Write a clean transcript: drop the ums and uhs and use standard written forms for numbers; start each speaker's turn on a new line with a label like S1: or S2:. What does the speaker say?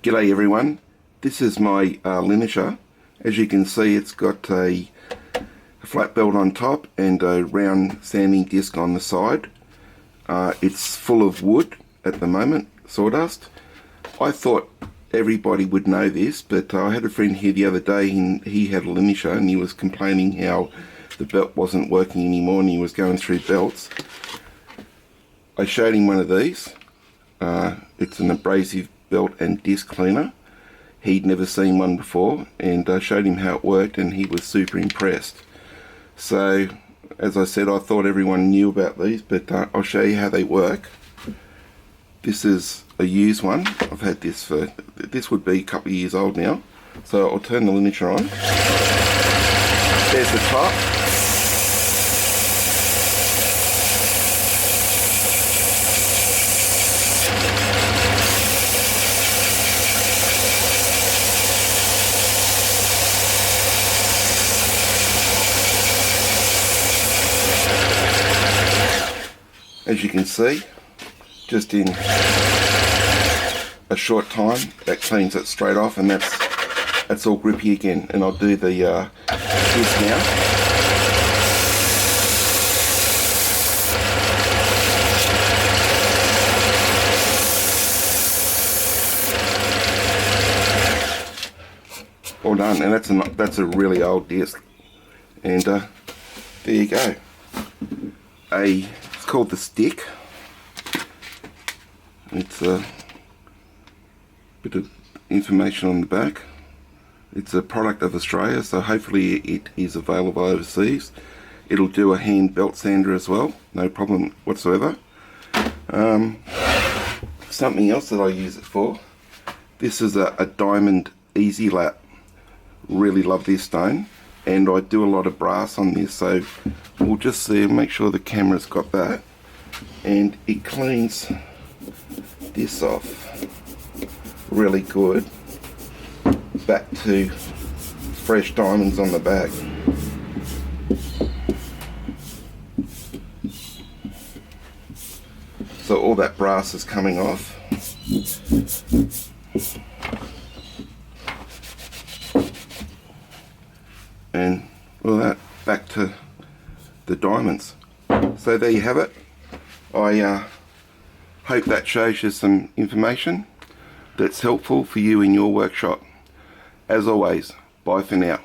S1: G'day everyone, this is my linisher. As you can see, it's got a flat belt on top and a round sanding disc on the side. It's full of wood at the moment, sawdust. I thought everybody would know this, but I had a friend here the other day and he had a linisher and he was complaining how the belt wasn't working anymore and he was going through belts. I showed him one of these. It's an abrasive belt and disc cleaner. He'd never seen one before, and I showed him how it worked and he was super impressed. So as I said, I thought everyone knew about these, but I'll show you how they work. This is a used one. I've had this for, this would be a couple of years old now. So I'll turn the linisher on. There's the top. As you can see, just in a short time, that cleans it straight off, and that's all grippy again. And I'll do the disc now. All done, and that's a really old disc. And there you go. It's called the Stick. It's a bit of information on the back. It's a product of Australia, so hopefully it is available overseas. It'll do a hand belt sander as well, no problem whatsoever. Something else that I use it for. This is a diamond Ezy-Lap. Really love this stone. And I do a lot of brass on this, so we'll just see, make sure the camera's got that. And it cleans this off really good, back to fresh diamonds on the back. So all that brass is coming off. And all that back to the diamonds. So there you have it. I hope that shows you some information that's helpful for you in your workshop. As always, bye for now.